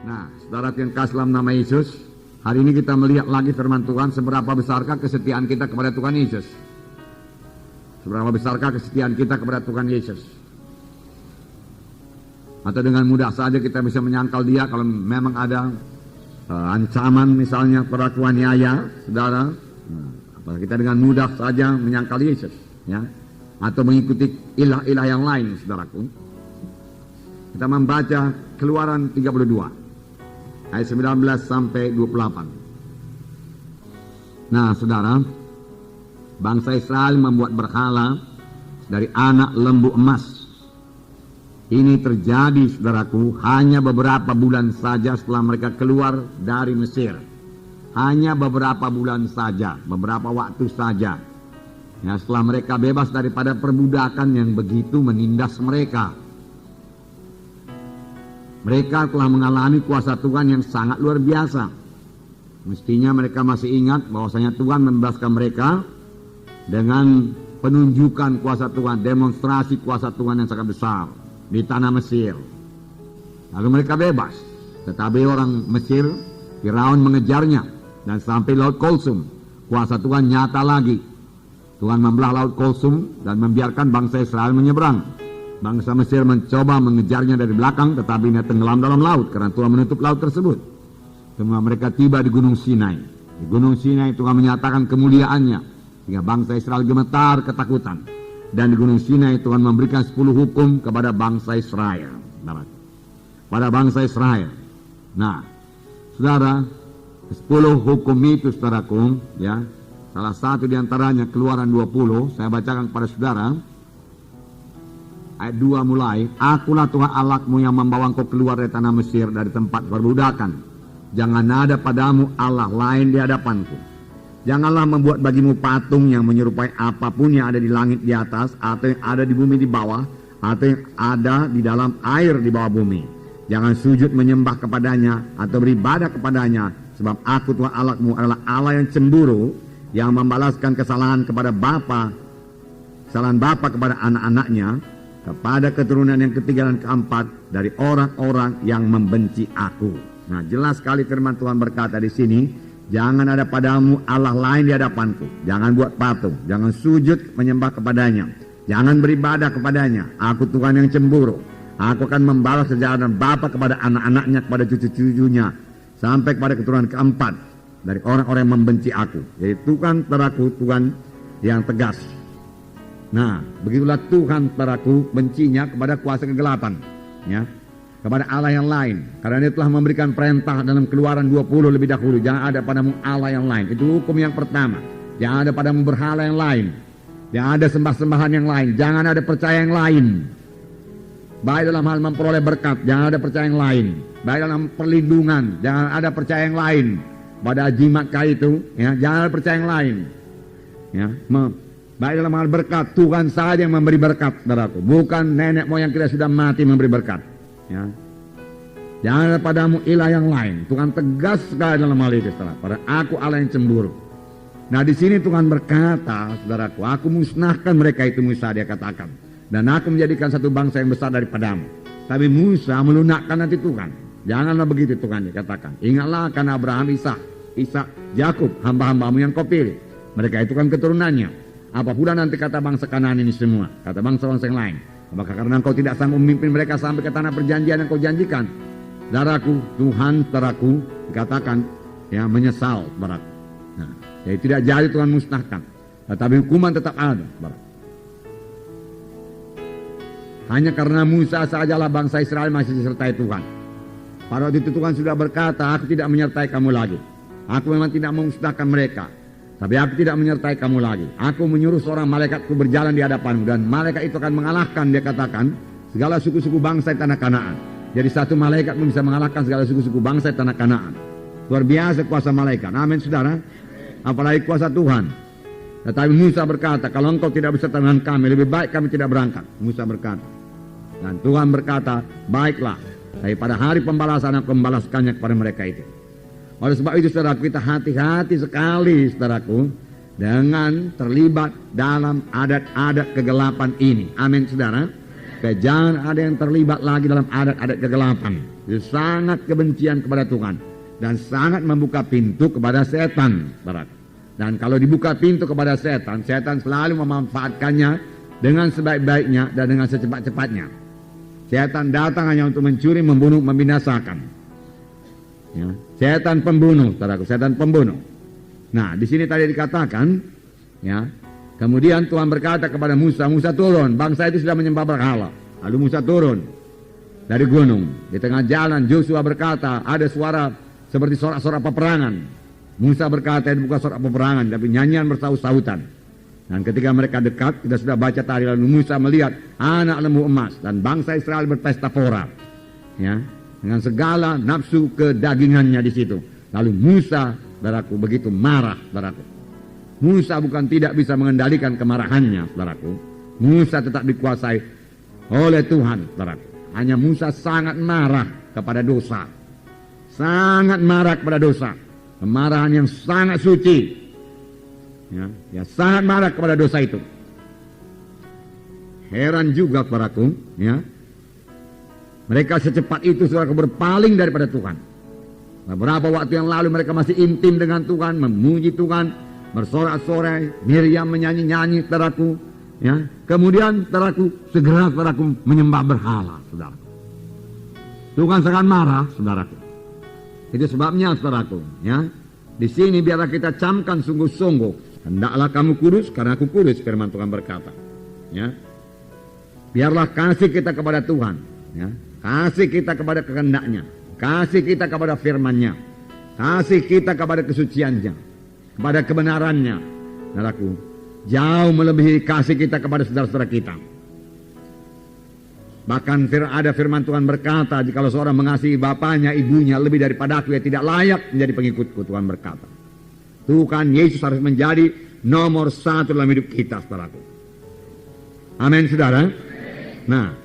Nah, saudara yang kasih dalam nama Yesus, hari ini kita melihat lagi firman Tuhan, seberapa besarkah kesetiaan kita kepada Tuhan Yesus. Seberapa besarkah kesetiaan kita kepada Tuhan Yesus. Atau dengan mudah saja kita bisa menyangkal dia kalau memang ada ancaman misalnya perlakuan niaya, saudara. Kita dengan mudah saja menyangkal Yesus, ya, atau mengikuti ilah-ilah yang lain, saudaraku. Kita membaca Keluaran 32 ayat 19 sampai 28. Nah, saudara, bangsa Israel membuat berhala dari anak lembu emas. Ini terjadi, saudaraku, hanya beberapa bulan saja setelah mereka keluar dari Mesir. Hanya beberapa bulan saja, beberapa waktu saja. Ya, setelah mereka bebas daripada perbudakan yang begitu menindas mereka. Mereka telah mengalami kuasa Tuhan yang sangat luar biasa. Mestinya mereka masih ingat bahwasanya Tuhan membebaskan mereka dengan penunjukan kuasa Tuhan, demonstrasi kuasa Tuhan yang sangat besar di tanah Mesir. Lalu mereka bebas, tetapi orang Mesir, Firaun mengejarnya dan sampai Laut Kulsum. Kuasa Tuhan nyata lagi. Tuhan membelah Laut Kulsum dan membiarkan bangsa Israel menyeberang. Bangsa Mesir mencoba mengejarnya dari belakang, tetapi dia tenggelam dalam laut karena Tuhan menutup laut tersebut. Semua mereka tiba di Gunung Sinai. Di Gunung Sinai Tuhan menyatakan kemuliaannya sehingga bangsa Israel gemetar ketakutan. Dan di Gunung Sinai Tuhan memberikan 10 hukum kepada bangsa Israel. Pada bangsa Israel. Nah, saudara, 10 hukum itu, saudaraku, ya, salah satu diantaranya Keluaran 20, saya bacakan kepada saudara. Ayat 2 mulai, Akulah Tuhan Allahmu yang membawa engkau keluar dari tanah Mesir, dari tempat perbudakan. Jangan ada padamu Allah lain di hadapanku. Janganlah membuat bagimu patung yang menyerupai apapun yang ada di langit di atas, atau yang ada di bumi di bawah, atau yang ada di dalam air di bawah bumi. Jangan sujud menyembah kepadanya, atau beribadah kepadanya, sebab aku Tuhan Allahmu adalah Allah yang cemburu, yang membalaskan kesalahan kepada kesalahan bapa kepada anak-anaknya, kepada keturunan yang ketiga dan keempat dari orang-orang yang membenci aku. Nah, jelas sekali firman Tuhan berkata di sini, jangan ada padamu Allah lain di hadapanku. Jangan buat patung, jangan sujud menyembah kepadanya, jangan beribadah kepadanya. Aku Tuhan yang cemburu. Aku akan membalas kejahatan bapa kepada anak-anaknya, kepada cucu-cucunya, sampai kepada keturunan keempat dari orang-orang yang membenci aku. Jadi Tuhan teraku, Tuhan yang tegas. Nah, begitulah Tuhan teraku bencinya kepada kuasa kegelapan, ya, kepada Allah yang lain. Karena dia telah memberikan perintah dalam Keluaran 20 lebih dahulu, jangan ada padamu Allah yang lain. Itu hukum yang pertama. Jangan ada padamu berhala yang lain. Jangan ada sembah-sembahan yang lain. Jangan ada percaya yang lain. Baik dalam hal memperoleh berkat, jangan ada percaya yang lain. Baik dalam perlindungan, jangan ada percaya yang lain. Pada jimat itu, ya, jangan ada percaya yang lain. Ya, baik dalam hal berkat, Tuhan saja yang memberi berkat, saudaraku. Bukan nenek moyang kita sudah mati memberi berkat. Ya. Jangan ada padamu ilah yang lain. Tuhan tegas sekali dalam hal itu, saudara. Pada aku Allah yang cemburu. Nah, di sini Tuhan berkata, saudaraku, aku musnahkan mereka itu, Musa dia katakan. Dan aku menjadikan satu bangsa yang besar daripadamu. Tapi Musa melunakkan nanti Tuhan. Janganlah begitu Tuhan dia katakan. Ingatlah akan Abraham, Ishak, Yakub, hamba-hambamu yang kau pilih. Mereka itu kan keturunannya. Apa pula nanti kata bangsa Kanaan ini semua, kata bangsa-bangsa yang lain. Apakah karena engkau tidak sanggup memimpin mereka sampai ke tanah perjanjian yang kau janjikan? Saudaraku, Tuhan teraku dikatakan, ya, menyesal, saudaraku. Nah, jadi tidak jadi Tuhan musnahkan, tetapi hukuman tetap ada, saudaraku. Hanya karena Musa sajalah bangsa Israel masih disertai Tuhan. Pada waktu itu Tuhan sudah berkata, aku tidak menyertai kamu lagi. Aku memang tidak memusnahkan mereka, tapi aku tidak menyertai kamu lagi. Aku menyuruh seorang malaikatku berjalan di hadapanmu, dan malaikat itu akan mengalahkan, dia katakan, segala suku-suku bangsa di tanah Kanaan. Jadi satu malaikat pun bisa mengalahkan segala suku-suku bangsa di tanah Kanaan. Luar biasa kuasa malaikat. Amin, saudara. Apalagi kuasa Tuhan. Tetapi Musa berkata, kalau engkau tidak beserta dengan kami, lebih baik kami tidak berangkat. Musa berkata. Dan Tuhan berkata, baiklah, tapi pada hari pembalasan aku membalaskannya kepada mereka itu. Oleh sebab itu, saudaraku, kita hati-hati sekali, saudaraku, dengan terlibat dalam adat-adat kegelapan ini. Amin, saudara. supaya jangan ada yang terlibat lagi dalam adat-adat kegelapan. Itu sangat kebencian kepada Tuhan dan sangat membuka pintu kepada setan, saudaraku. Dan kalau dibuka pintu kepada setan, setan selalu memanfaatkannya dengan sebaik-baiknya dan dengan secepat-cepatnya. Setan datang hanya untuk mencuri, membunuh, membinasakan. Ya, setan pembunuh, saudaraku, setan pembunuh. Nah, di sini tadi dikatakan, ya, kemudian Tuhan berkata kepada Musa, Musa turun, bangsa itu sudah menyembah berhala. Lalu Musa turun dari gunung. Di tengah jalan Joshua berkata, ada suara seperti sorak-sorak peperangan. Musa berkata, itu bukan sorak peperangan, tapi nyanyian bersaut-sautan. Dan ketika mereka dekat, kita sudah baca tadi, lalu Musa melihat anak lembu emas dan bangsa Israel berpesta pora, ya, dengan segala nafsu kedagingannya di situ. Lalu Musa, saudaraku, begitu marah, saudaraku. Musa bukan tidak bisa mengendalikan kemarahannya, saudaraku. Musa tetap dikuasai oleh Tuhan, saudaraku. Hanya Musa sangat marah kepada dosa. Sangat marah kepada dosa. Kemarahan yang sangat suci. Ya, sangat marah kepada dosa itu. Heran juga, saudaraku, ya. Mereka secepat itu, saudaraku, berpaling daripada Tuhan. Beberapa waktu yang lalu mereka masih intim dengan Tuhan, memuji Tuhan, bersorak-sorai, Miriam menyanyi-nyanyi, saudaraku, ya. Kemudian, saudaraku, segera, saudaraku, menyembah berhala, saudaraku. Tuhan sangat marah, saudaraku. Itu sebabnya, saudaraku, ya. Di sini biarlah kita camkan sungguh-sungguh. Hendaklah kamu kudus karena aku kudus, firman Tuhan berkata. Ya. Biarlah kasih kita kepada Tuhan, ya. Kasih kita kepada kehendaknya, kasih kita kepada firman-Nya, kasih kita kepada kesuciannya, kepada kebenarannya. Saudaraku, jauh melebihi kasih kita kepada saudara-saudara kita. Bahkan ada firman Tuhan berkata, jikalau seorang mengasihi bapaknya, ibunya lebih daripada aku, ia tidak layak menjadi pengikutku, Tuhan berkata. Tuhan Yesus harus menjadi nomor satu dalam hidup kita, saudaraku. Amin, saudara. Nah,